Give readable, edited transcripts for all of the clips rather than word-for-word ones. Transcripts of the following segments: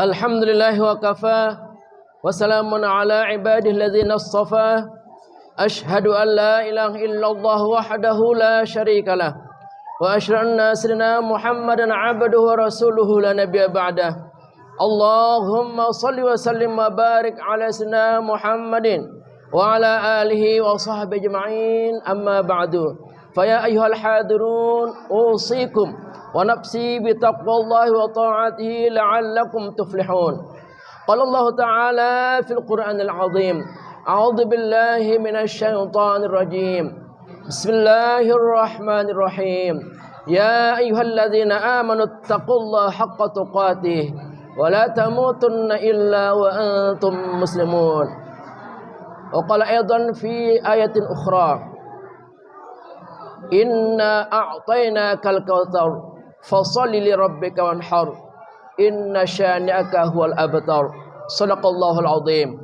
Alhamdulillah wa kafa wa salamun ala ibadihi alladhina istafa. Ashhadu an la ilaha illallah wahdahu la syarika lah wa asyhadu anna sayyidina Muhammadan abduhu wa rasuluhu la nabiyya ba'dah. Allahumma salli wa sallim wa barik ala sayyidina Muhammadin wa ala alihi wa sahbihi ajma'in, amma ba'du. Fa ya ayyuhal hadirun usikum wa nafsi bi taqwallahi wa ta'atihi la'allakum tuflihun. Qala Allah ta'ala fil Qur'anil 'azim. A'udzu billahi minasy syaithanir rajim. Bismillahirrahmanirrahim. Ya ayyuhalladzina amanu taqullaha haqqa tuqatih wa la tamutunna illa wa antum muslimun. Wa qala aidan fi ayatin ukhra. Inna a'tainakal kautsar fasholli li rabbika wanhar inna syani'aka huwal abtar. Shadaqallahul azim.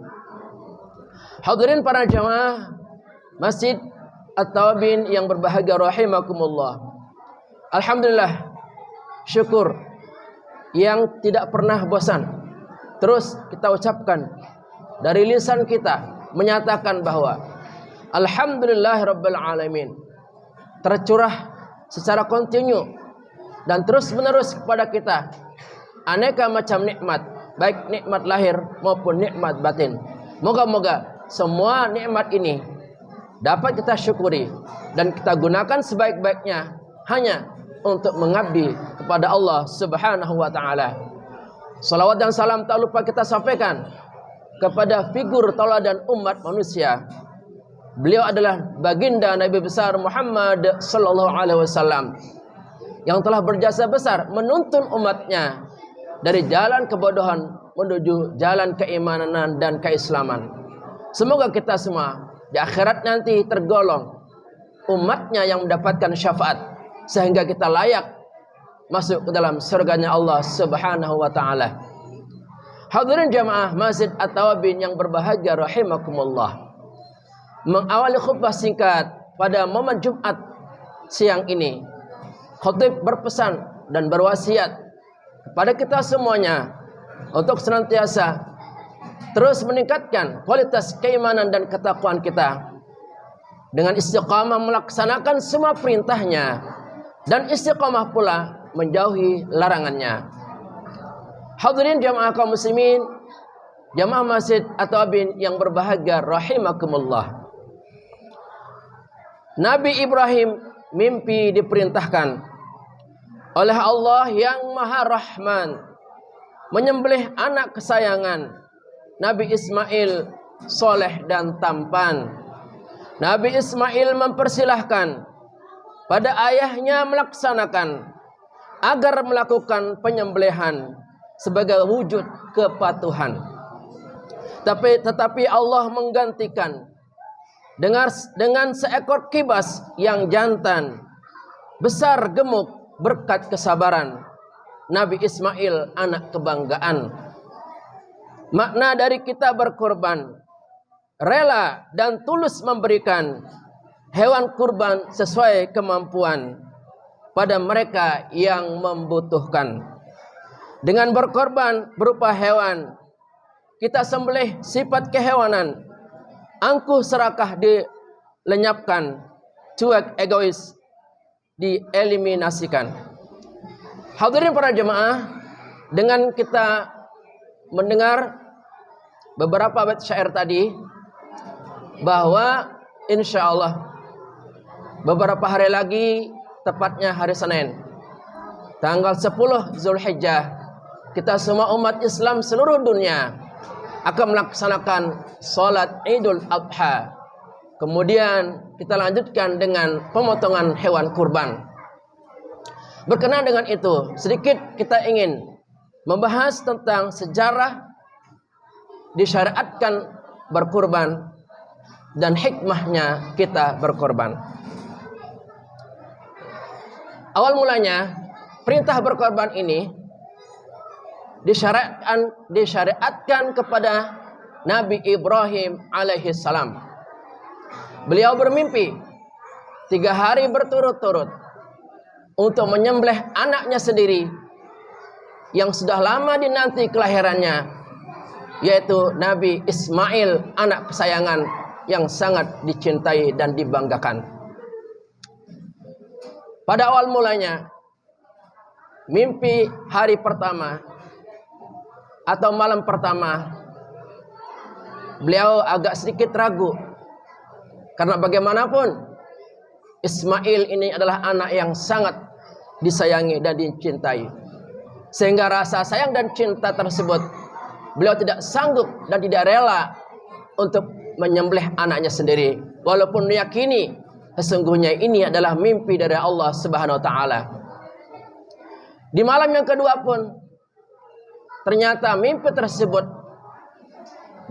Hadirin para jamaah Masjid At-Tawabin yang berbahagia rahimakumullah. Alhamdulillah, syukur yang tidak pernah bosan terus kita ucapkan dari lisan kita, menyatakan bahwa alhamdulillah rabbil alamin, tercurah secara kontinu dan terus menerus kepada kita aneka macam nikmat, baik nikmat lahir maupun nikmat batin. Moga-moga semua nikmat ini dapat kita syukuri dan kita gunakan sebaik-baiknya hanya untuk mengabdi kepada Allah Subhanahu wa taala. Salawat dan salam tak lupa kita sampaikan kepada figur tauladan umat manusia. Beliau adalah baginda Nabi besar Muhammad sallallahu alaihi wasallam yang telah berjasa besar menuntun umatnya dari jalan kebodohan menuju jalan keimanan dan keislaman. Semoga kita semua di akhirat nanti tergolong umatnya yang mendapatkan syafaat sehingga kita layak masuk ke dalam surganya Allah Subhanahu wa taala. Hadirin jamaah Masjid At-Tawabin yang berbahagia rahimakumullah. Mengawali khutbah singkat pada momen Jumat siang ini, khatib berpesan dan berwasiat kepada kita semuanya untuk senantiasa terus meningkatkan kualitas keimanan dan ketakwaan kita dengan istiqamah melaksanakan semua perintahnya dan istiqamah pula menjauhi larangannya. Hadirin jamaah kaum muslimin, jamaah Masjid At-Tawabin yang berbahagia rahimakumullah. Nabi Ibrahim mimpi diperintahkan oleh Allah yang Maha Rahman menyembelih anak kesayangan Nabi Ismail, soleh dan tampan. Nabi Ismail mempersilahkan pada ayahnya melaksanakan agar melakukan penyembelihan sebagai wujud kepatuhan. Tetapi Allah menggantikan dengan seekor kibas yang jantan, besar gemuk berkat kesabaran Nabi Ismail, anak kebanggaan. Makna dari kita berkorban, rela dan tulus memberikan hewan kurban sesuai kemampuan pada mereka yang membutuhkan. Dengan berkorban berupa hewan, kita sembelih sifat kehewanan, angkuh serakah dilenyapkan, cuek egois dieliminasikan. Hadirin para jemaah, dengan kita mendengar beberapa bait syair tadi, bahwa insya Allah beberapa hari lagi, tepatnya hari Senin tanggal 10 Zulhijjah, kita semua umat Islam seluruh dunia akan melaksanakan sholat Idul Adha. Kemudian kita lanjutkan dengan pemotongan hewan kurban. Berkenaan dengan itu, sedikit kita ingin membahas tentang sejarah disyariatkan berkurban dan hikmahnya kita berkorban. Awal mulanya perintah berkorban ini disyariatkan kepada Nabi Ibrahim alaihissalam. Beliau bermimpi 3 hari berturut-turut untuk menyembelih anaknya sendiri yang sudah lama dinanti kelahirannya, yaitu Nabi Ismail, anak kesayangan yang sangat dicintai dan dibanggakan. Pada awal mulanya, mimpi hari pertama atau malam pertama, beliau agak sedikit ragu. Karena bagaimanapun Ismail ini adalah anak yang sangat disayangi dan dicintai. Sehingga rasa sayang dan cinta tersebut beliau tidak sanggup dan tidak rela untuk menyembelih anaknya sendiri. Walaupun meyakini sesungguhnya ini adalah mimpi dari Allah Subhanahu wa taala. Di malam yang kedua pun ternyata mimpi tersebut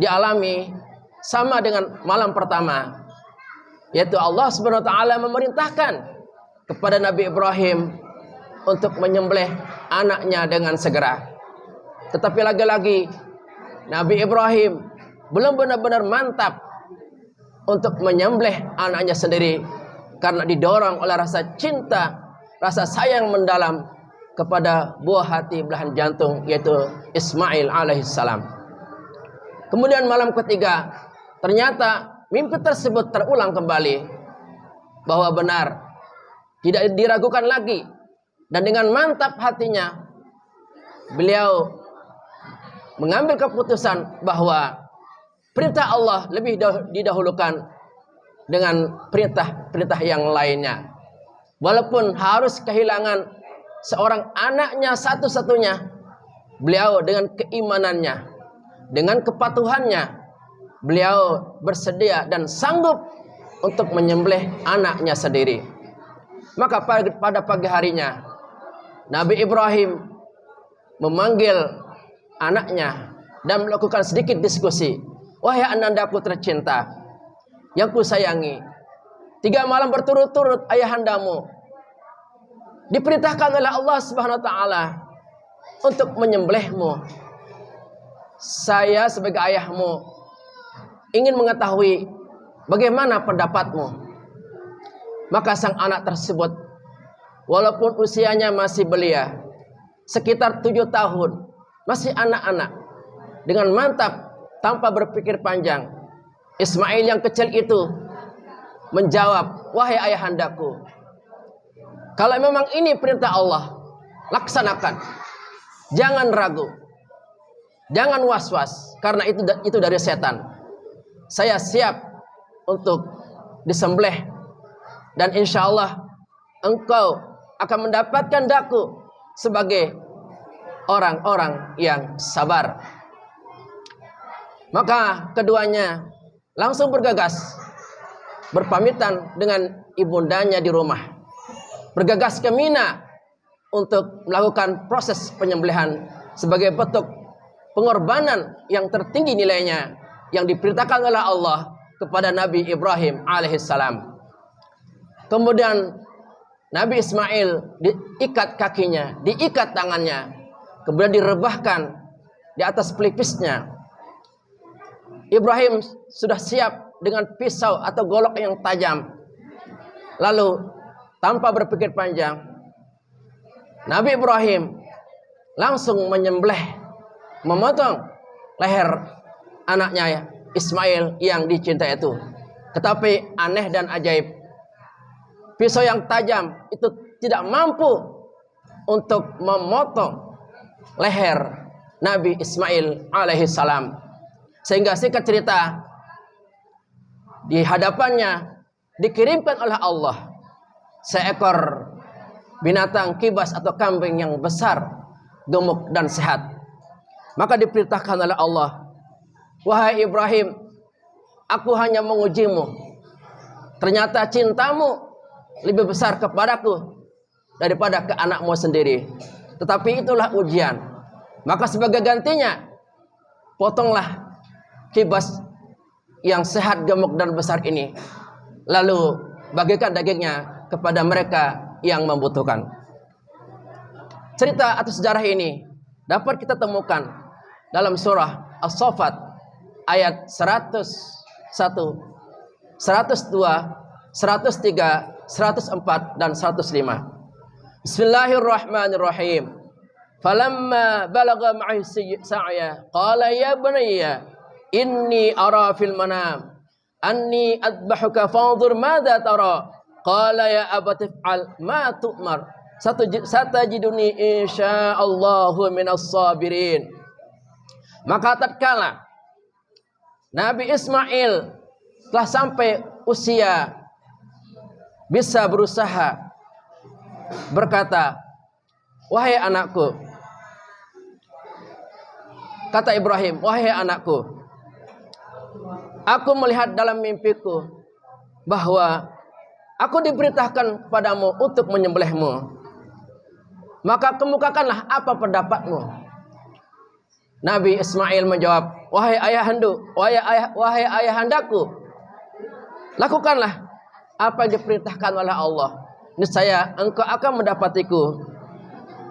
dialami sama dengan malam pertama, yaitu Allah Subhanahu wa taala memerintahkan kepada Nabi Ibrahim untuk menyembelih anaknya dengan segera. Tetapi lagi-lagi Nabi Ibrahim belum benar-benar mantap untuk menyembelih anaknya sendiri, karena didorong oleh rasa cinta, rasa sayang mendalam kepada buah hati belahan jantung, yaitu Ismail alaihissalam. Kemudian malam ketiga, ternyata mimpi tersebut terulang kembali, bahwa benar, tidak diragukan lagi, dan dengan mantap hatinya beliau mengambil keputusan bahwa perintah Allah lebih didahulukan dengan perintah-perintah yang lainnya. Walaupun harus kehilangan seorang anaknya satu-satunya, beliau dengan keimanannya, dengan kepatuhannya, beliau bersedia dan sanggup untuk menyembelih anaknya sendiri. Maka pada pagi harinya Nabi Ibrahim memanggil anaknya dan melakukan sedikit diskusi. Wahai anandaku tercinta, yang ku sayangi, 3 malam berturut-turut ayahandamu diperintahkan oleh Allah Subhanahu wa taala untuk menyembelihmu. Saya sebagai ayahmu ingin mengetahui bagaimana pendapatmu. Maka sang anak tersebut, walaupun usianya masih belia, sekitar 7 tahun, masih anak-anak, dengan mantap tanpa berpikir panjang, Ismail yang kecil itu menjawab, wahai ayahandaku, kalau memang ini perintah Allah, laksanakan. Jangan ragu, jangan was-was, karena itu dari setan. Saya siap untuk disembelih, dan insya Allah engkau akan mendapatkan daku sebagai orang-orang yang sabar. Maka keduanya langsung bergegas, berpamitan dengan ibundanya di rumah, bergegas ke Mina untuk melakukan proses penyembelihan sebagai bentuk pengorbanan yang tertinggi nilainya yang diperintahkan oleh Allah kepada Nabi Ibrahim alaihissalam. Kemudian Nabi Ismail diikat kakinya, diikat tangannya, kemudian direbahkan di atas pelipisnya. Ibrahim sudah siap dengan pisau atau golok yang tajam. Lalu tanpa berpikir panjang, Nabi Ibrahim langsung menyembelih, memotong leher anaknya Ismail yang dicintai itu. Tetapi aneh dan ajaib, pisau yang tajam itu tidak mampu untuk memotong leher Nabi Ismail alaihissalam. Sehingga singkat cerita, di hadapannya dikirimkan oleh Allah seekor binatang kibas atau kambing yang besar, gemuk dan sehat. Maka diperintahkan oleh Allah, wahai Ibrahim, aku hanya mengujimu. Ternyata cintamu lebih besar kepadaku daripada ke anakmu sendiri. Tetapi itulah ujian. Maka sebagai gantinya, potonglah kibas yang sehat, gemuk dan besar ini, lalu bagikan dagingnya kepada mereka yang membutuhkan. Cerita atau sejarah ini dapat kita temukan dalam surah As-Saffat ayat 101, 102, 103, 104 dan 105. Bismillahirrahmanirrahim. Falamma balagha ma'i sa'ya qala ya bunayya inni ara fil manam anni adbahuka fanzur madza tara. Qala ya abati fa'al ma tu'mar satajiduni insyaallahu minas sabirin. Maka tatkala Nabi Ismail telah sampai usia bisa berusaha, berkata, wahai anakku, kata Ibrahim, wahai anakku, aku melihat dalam mimpiku bahwa aku diperintahkan padamu untuk menyembelihmu. Maka kemukakanlah apa pendapatmu. Nabi Ismail menjawab, wahai ayahandaku, lakukanlah apa yang diperintahkan oleh Allah. Niscaya engkau akan mendapatiku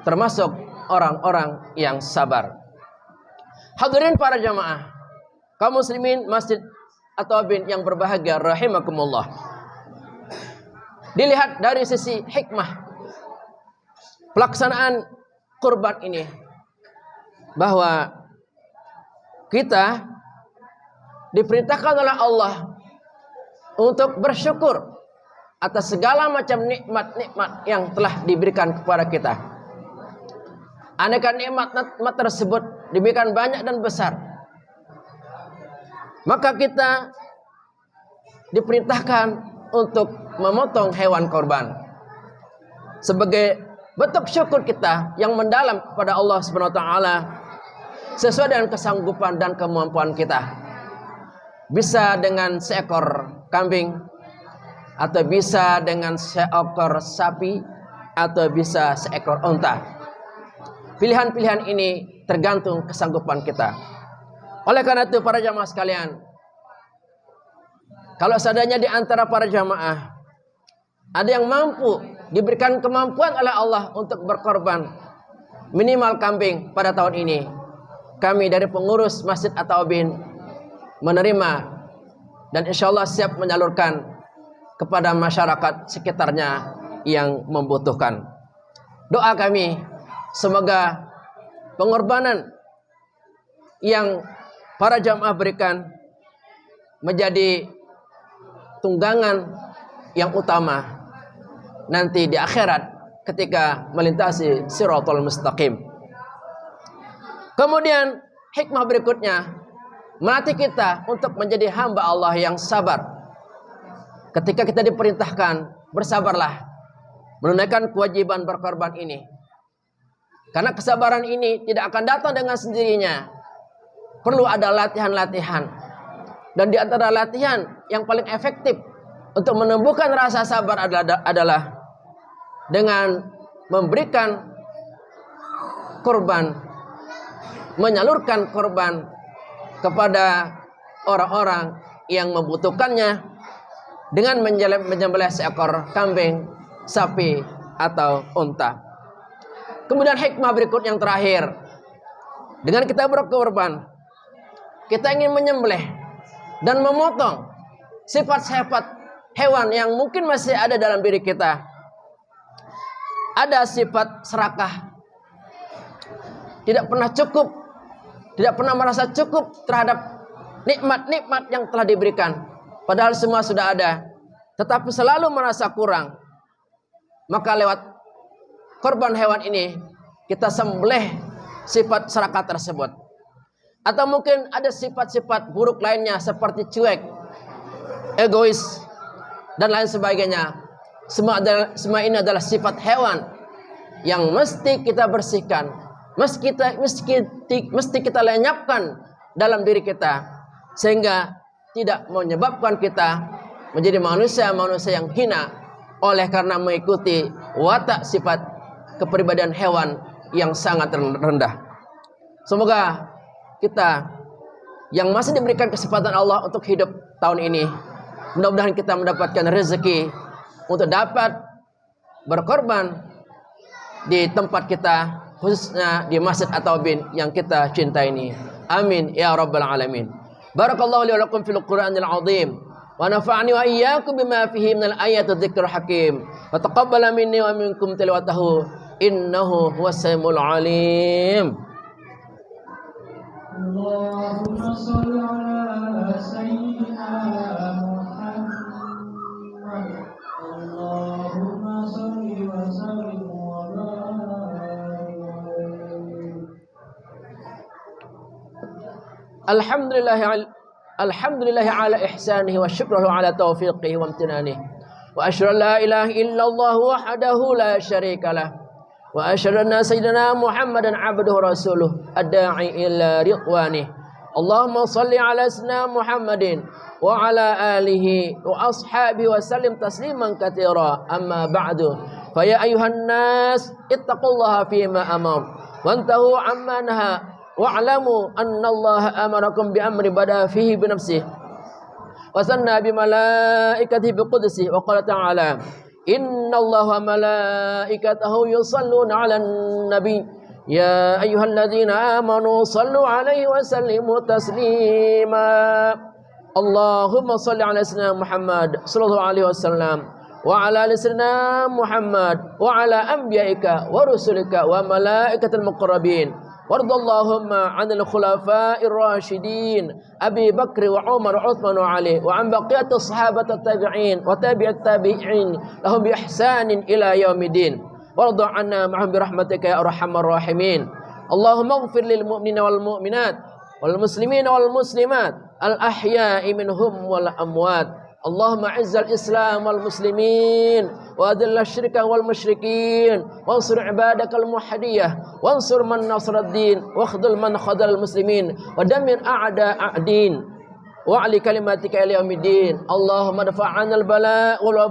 termasuk orang-orang yang sabar. Hadirin para jamaah, kaum muslimin Masjid At-Tawabin yang berbahagia rahimakumullah. Dilihat dari sisi hikmah pelaksanaan kurban ini, bahwa kita diperintahkan oleh Allah untuk bersyukur atas segala macam nikmat-nikmat yang telah diberikan kepada kita. Aneka nikmat tersebut diberikan banyak dan besar. Maka kita diperintahkan untuk memotong hewan korban sebagai bentuk syukur kita yang mendalam kepada Allah Subhanahu wa taala sesuai dengan kesanggupan dan kemampuan kita. Bisa dengan seekor kambing, atau bisa dengan seekor sapi, atau bisa seekor unta. Pilihan-pilihan ini tergantung kesanggupan kita. Oleh karena itu para jamaah sekalian, kalau seadanya di antara para jamaah ada yang mampu diberikan kemampuan oleh Allah untuk berkorban minimal kambing pada tahun ini, kami dari pengurus Masjid At-Tawabin menerima dan insya Allah siap menyalurkan kepada masyarakat sekitarnya yang membutuhkan. Doa kami, semoga pengorbanan yang para jamaah berikan menjadi tunggangan yang utama nanti di akhirat ketika melintasi Shiratal Mustaqim. Kemudian hikmah berikutnya melatih kita untuk menjadi hamba Allah yang sabar. Ketika kita diperintahkan, bersabarlah menunaikan kewajiban berkorban ini. Karena kesabaran ini tidak akan datang dengan sendirinya. Perlu ada latihan-latihan. Dan di antara latihan yang paling efektif untuk menumbuhkan rasa sabar adalah dengan memberikan korban, menyalurkan korban kepada orang-orang yang membutuhkannya dengan menyembelih seekor kambing, sapi, atau unta. Kemudian hikmah berikut yang terakhir, dengan kita berkorban, kita ingin menyembelih dan memotong sifat-sifat hewan yang mungkin masih ada dalam diri kita. Ada sifat serakah, tidak pernah cukup, tidak pernah merasa cukup terhadap nikmat-nikmat yang telah diberikan, padahal semua sudah ada, tetapi selalu merasa kurang. Maka lewat korban hewan ini kita sembelih sifat serakah tersebut. Atau mungkin ada sifat-sifat buruk lainnya seperti cuek, egois, dan lain sebagainya. Semua ini adalah sifat hewan yang mesti kita bersihkan, mesti kita lenyapkan dalam diri kita, sehingga tidak menyebabkan kita menjadi manusia-manusia yang hina oleh karena mengikuti watak sifat kepribadian hewan yang sangat rendah. Semoga kita yang masih diberikan kesempatan Allah untuk hidup tahun ini, mudah-mudahan kita mendapatkan rezeki untuk dapat berkorban di tempat kita, khususnya di Masjid At-Tawabin yang kita cintai ini. Amin ya rabbal alamin. Barakallahu li wa lakum fil Qur'anil azim wa nafa'ani wa iyyakum bima fihi minal ayati dzikril hakim wa taqabbala minni wa minkum tilawatahu innahu huwas samiul alim. Allahumma shalli ala sayyidina Muhammad. Allahumma shalli wa sallim wa barik. Alhamdulillah ala ihsanihi wa syukruhu ala taufiqihi wa amtinanihi. Wa asyhadu an la ilaha illallah wahdahu la syarikalah. Wa asyhadu anna sayyidina Muhammadan abduhu rasuluh ad-da'i ila ridwanih. Allahumma shalli ala sayyidina Muhammadin wa ala alihi wa ashabihi wa sallim tasliman katsira. Amma ba'du. Fa ya ayyuhan nas ittaqullaha fima amar wantahu amma naha wa'lamu anna Allah amarakum bi amri bada fihi bi nafsihi wa sanna bi malaikatihi bi qudsihi wa qala ta'ala inna Allaha malaikatahu yusalluna 'alan nabi ya ayyuhalladzina amanu sallu 'alaihi wa sallimu taslima. Allahumma shalli 'ala sayyidina Muhammad sallallahu alaihi wasallam wa 'ala ali sayyidina Muhammad wa 'ala anbiya'ika wa rusulika wa malaikatil muqarrabin. Wardallahumma 'anil khulafa'ir rasyidin Abi Bakr wa Umar wa Utsman wa Ali wa 'an baqiyatis sahabat tabi'in wa tabi'it tabi'in lahum bi ihsanin ila yaumiddin. Warda 'anna ma'hum bi rahmatika ya arhamar rahimin. Allahumma ighfir lil mu'minina wal mu'minat wal muslimina wal muslimat al ahya'i minhum wal amwat. Allahumma izzal Islam wal muslimin wa adhil syirka wal musyrikin wansur ibadakal muwahhidiyah wansur man nasraddin wa khdhul man khadal muslimin wa damir a'da'ad-din wa ali kalimatika ila yaumiddin. Allahumma dafa'an al bala wal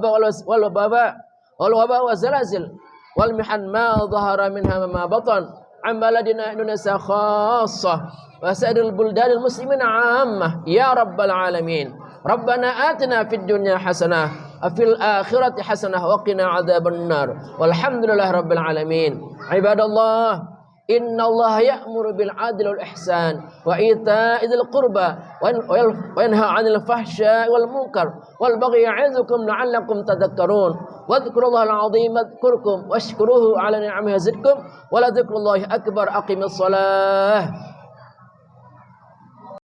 waba wa zalazil wal mihan ma dhahara minha ma batan an baladina Indonesia khassah wa sa'iril buldanil muslimin 'ammah ya rabbal alamin. Rabbana atina fid dunya hasanah wa fil akhirati hasanah wa qina adzaban nar. Walhamdulillahi rabbil alamin. Ibadallah, innallaha ya'muru bil 'adli wal ihsan wa ita'i dzil qurba wa yanha 'anil fahsya'i wal munkar wal baghi ya'izukum la'allakum tadhakkarun. Wadhkurullahal 'azim wadhkurkum washkuruhu 'ala ni'amihi yazidkum wa la dzikrullahi akbar. Aqimis shalah.